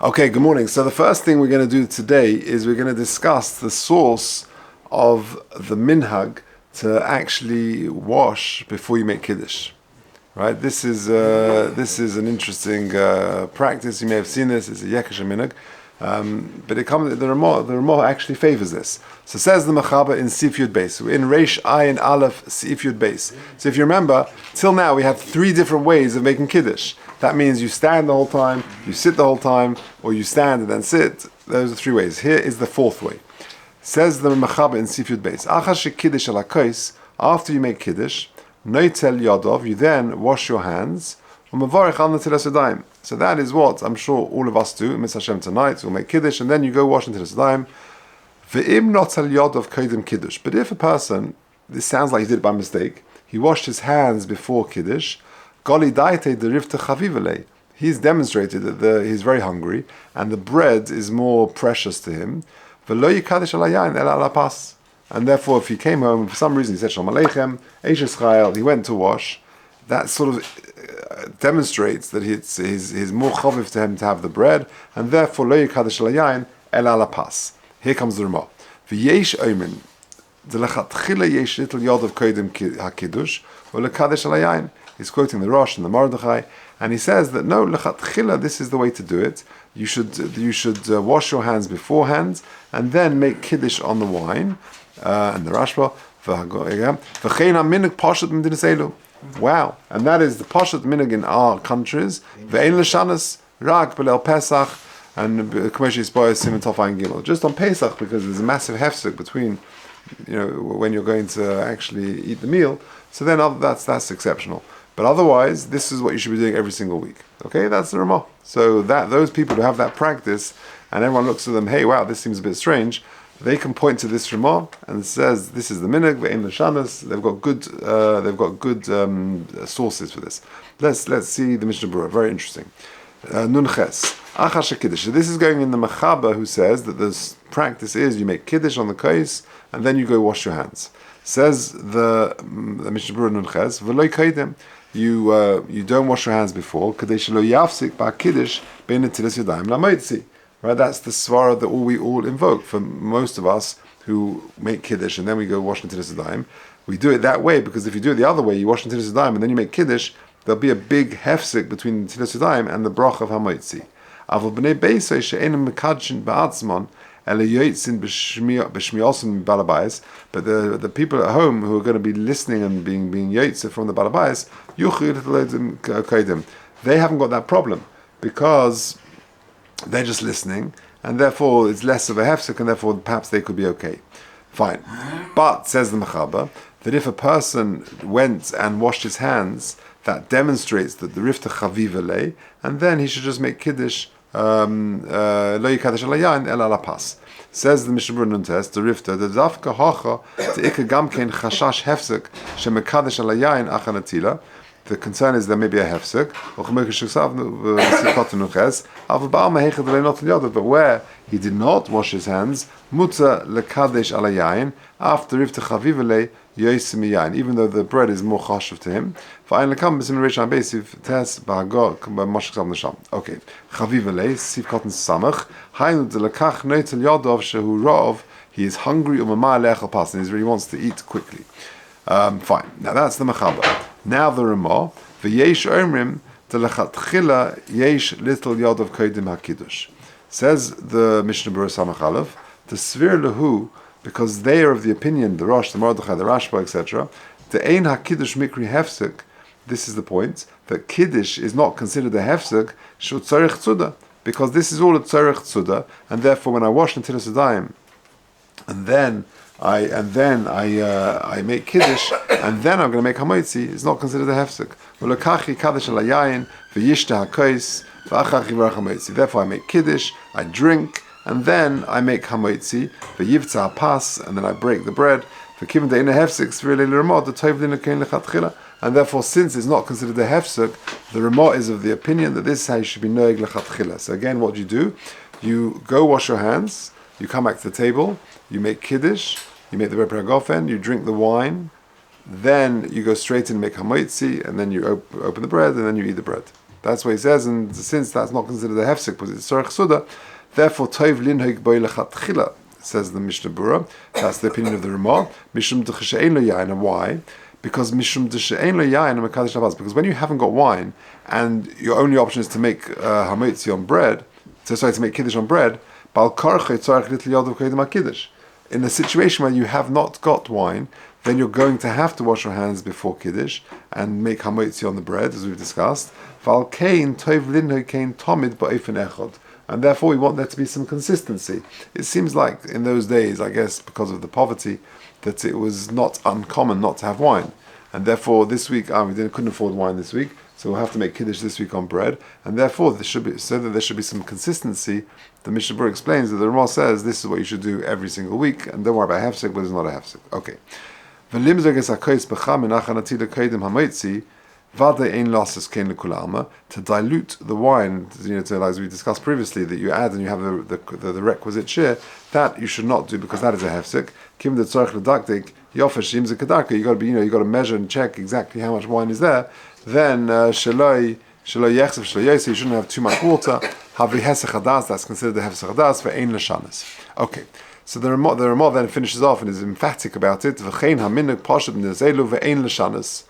Okay, good morning. So the first thing we're going to do today is we're going to discuss the source of the minhag to actually wash before you make Kiddush. Right? This is an interesting practice. You may have seen this. It's a Yekesh minhag. But the Ramah actually favors this. So says the Mechaba in Sif Yud Beis, in Reish Ayin Aleph Sif Yud Beis. So if you remember, till now we had 3 different ways of making Kiddush. That means you stand the whole time, you sit the whole time, or you stand and then sit. Those are 3 ways. Here is the 4th way. Says the Mechaba in Sif Yud Beis, Achas Kiddush ala Kos, after you make Kiddush, Noitel Yadov, you then wash your hands, Umavarich al Netilas Yadayim. So that is what I'm sure all of us do. Mitzvah Hashem tonight, we'll make Kiddush, and then you go wash Netilas Yadayim. Ve'im notel Yadov kodim Kiddush. But if a person, this sounds like he did it by mistake, he washed his hands before Kiddush, Goli daite derivta chavivele. He's demonstrated that he's very hungry, and the bread is more precious to him. Ve'lo yikadesh al hayayin ela al hapas. And therefore, if he came home, for some reason he said Shalom Aleichem, Eishes Chayil, he went to wash, that sort of demonstrates that he's more chaviv to him to have the bread, and therefore lo yikadesh al hayayin ela al hapas. Here comes the Ramah. V'yesh omen, delechatchila yesh little yod of kodim hakidush, or lekadesh al hayayin. He's quoting the Rosh and the Mordechai, and he says that no, lechatchila, this is the way to do it. You should wash your hands beforehand, and then make Kiddush on the wine. And the Rashba, wow, and that is the Pashat Minig in our countries. Ve'ein l'shanas rak b'leil Pesach and K'mesh Yisboy Siman Tov Ayin Gimel. Just on Pesach, because there's a massive hefsek between, when you're going to actually eat the meal. So then that's exceptional. But otherwise, this is what you should be doing every single week. Okay, that's the Ramah. So that those people who have that practice, and everyone looks at them, hey, wow, this seems a bit strange. They can point to this Ramah and says this is the minhag ve'ein l'shanas. They've got good sources for this. Let's see the Mishnah Berurah. Very interesting. Nun Ches Achash Kiddush. So this is going in the Mechaba, who says that this practice is you make Kiddush on the kos and then you go wash your hands. Says the Mishnah Berurah Nun Ches v'lo kaidem. You don't wash your hands before. Kadesh lo yafsik ba Kiddush bein Netilas Yadayim lamoitzi. Right, that's the svara that we all invoke for most of us who make Kiddush and then we go wash Netilas Yadayim. We do it that way because if you do it the other way, you wash Netilas Yadayim and then you make Kiddush, there'll be a big hefsek between Netilas Yadayim and the brach of Hamoitzi. Avol b'nei beisay she'enim mekadshin ba'atzmon ele yotzin b'shmiyosim balabayis. But the people at home who are going to be listening and being yotzin from the balabayis, yuchir l'taledim kaidim. They haven't got that problem because they're just listening, and therefore it's less of a hefsek, and therefore perhaps they could be okay. Fine. But, says the Mechaba, that if a person went and washed his hands, that demonstrates that the rifta chavivele, and then he should just make Kiddush, lo yikadesh al hayayin el al hapas. Says the Mishnah Berurah Nun Tes, the rifta, the dafka hacha, the ikka gamkein chashash hefsek, shemekadesh al hayayin acha netila. The concern is there may be a hefsek, but where he did not wash his hands, muta lekadesh al hayayin after rifta chavivele yosim yayin, even though the bread is more chashuv to him. Okay, chavivele sif cotton samach hainu delekach noitel yodov shehu rov. He is hungry umamah lechal pas, and he really wants to eat quickly. Fine. Now that's the Mechaba. Now the Ramah, v'yesh omrim delechatchila yesh little yod of kodim hakidush. Says the Mishnah Berurah Samach Aleph, the svir lehu, because they are of the opinion, the Rosh, the Mordechai, the Rashba, etc. The ein hakidush mikri hefsek. This is the point that Kiddush is not considered a hefsek shul tzarich tzuda, because this is all a tzarich tzuda, and therefore when I wash Netilas Yadayim, and then I make Kiddush, and then I'm going to make Hamoitzi, it's not considered a hefsek. Therefore I make Kiddush, I drink, and then I make Hamoitzi, and then I break the bread. And therefore, since it's not considered a hefsek, the Ramah is of the opinion that this is how you should be noeg lechatchila. So again, what do? You go wash your hands, you come back to the table, you make Kiddush, you make the Rebbe Gofen, you drink the wine, then you go straight in and make Hamoitzi, and then you open the bread, and then you eat the bread. That's what he says, and since that's not considered a hefsek, because it's tzorech suda, therefore toiv linhoig boi lechatchila, says the Mishnah Berurah. That's the opinion of the Ramah. Mishum d'cheshe'ein lo yain, and why? Because mishum d'she'ein lo yain and mekadosh havaz. Because when you haven't got wine, and your only option is to make hamotzi on bread, to make kiddush on bread, bal karche tzarech little yadav kodim kiddush. In a situation where you have not got wine, then you're going to have to wash your hands before kiddush and make hamotzi on the bread, as we've discussed. Val kain toiv linhoig kain tomid ba'ofen echad. And therefore we want there to be some consistency. It seems like in those days, I guess because of the poverty, that it was not uncommon not to have wine. And therefore this week, we couldn't afford wine this week, so we'll have to make Kiddush this week on bread. And therefore, so that there should be some consistency, the Mishnah Berurah explains that the Ramah says this is what you should do every single week, and don't worry about hefsek, but it's not a hefsek. Okay. To dilute the wine, as we discussed previously, that you add and you have the requisite share, that you should not do because that is a hefsek. Kim the tzorich ledaktik yofer shim ze kedarka. You got to measure and check exactly how much wine is there. Then sheloi yechsev sheloi yosei. You shouldn't have too much water. Havli hesech hadas. That's considered the hefsek hadas for ein l'shanas. Okay. So the Ramah then finishes off and is emphatic about it. V'chein haminuk pashat nizelu ve'ein l'shanas.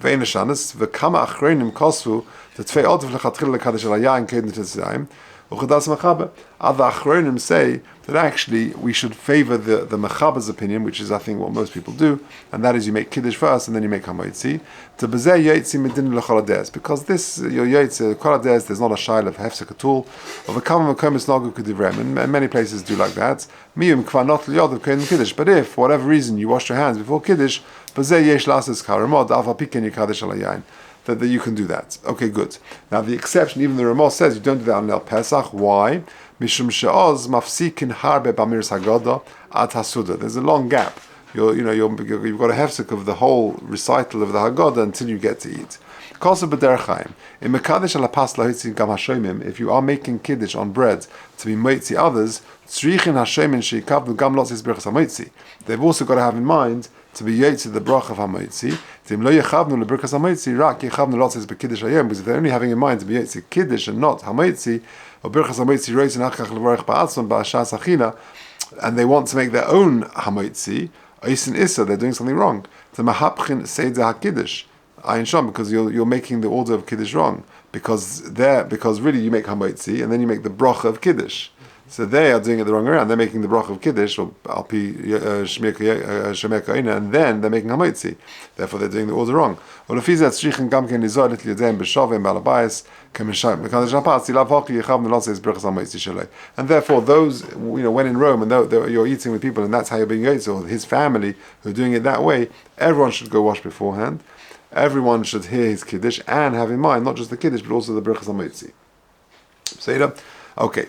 Ve'ein l'shanas v'kama achronim kosvu t'tvei otav lechatchil lekadosh alayayin kedin t'tzayim u'chadas mechaber. Other achronim say that actually we should favor the mechaber's opinion, which is I think what most people do, and that is you make kiddush first and then you make hamotzi. To bezeh yotzi medin l'chol hades, because this your yotzi kol hades there's not a shail of hefsek at all. Of a kama makom is nagu kedivrem, and many places do like that. Miyum kvar not liyodav kedin kiddush, but if for whatever reason you wash your hands before kiddush, bezeh yesh lasses karamod alfa piken yikadosh alayayin. That you can do that. Okay, good. Now the exception, even the Ramah says you don't do that on El Pesach. Why? Mishum she'oz mafsikin harbe bamiris hagoda ad hasuda. There's a long gap. You've got a hefsek of the whole recital of the Haggadah until you get to eat. Kosa b'derech Chaim. In mekadesh ala pas lahitzi gam hashomim, if you are making kiddush on bread to be moitzi others, tzrichin hashomim sheikavnu gam lotzis berachas hamoitzi. They've also got to have in mind to be yotzi the brach of hamoitzi. Tim lo yechavnu leberachas hamoitzi rak yechavnu lotzis b'kiddush hayom, because if they're only having in mind to be yotzi kiddush and not hamoitzi, or berachas hamoitzi roiz nachach levarach ba'atzon ba'ashas achina, and they want to make their own hamoitzi, Oisin Issa, they're doing something wrong. The Mahapchin Seidah HaKiddush, Ayin Sham, because you're making the order of Kiddush wrong. Because really you make Hamotzi, and then you make the bracha of Kiddush. So they are doing it the wrong way around. They're making the bracha of Kiddush, or Alpi Shemer Ka'ina, and then they're making Hamotzi. Therefore they're doing the order wrong. And therefore those, when in Rome, and you're eating with people, and that's how you're being eaten, or his family who are doing it that way, everyone should go wash beforehand. Everyone should hear his Kiddush and have in mind not just the Kiddush, but also the Berachas HaMotzi. Say it up. Okay.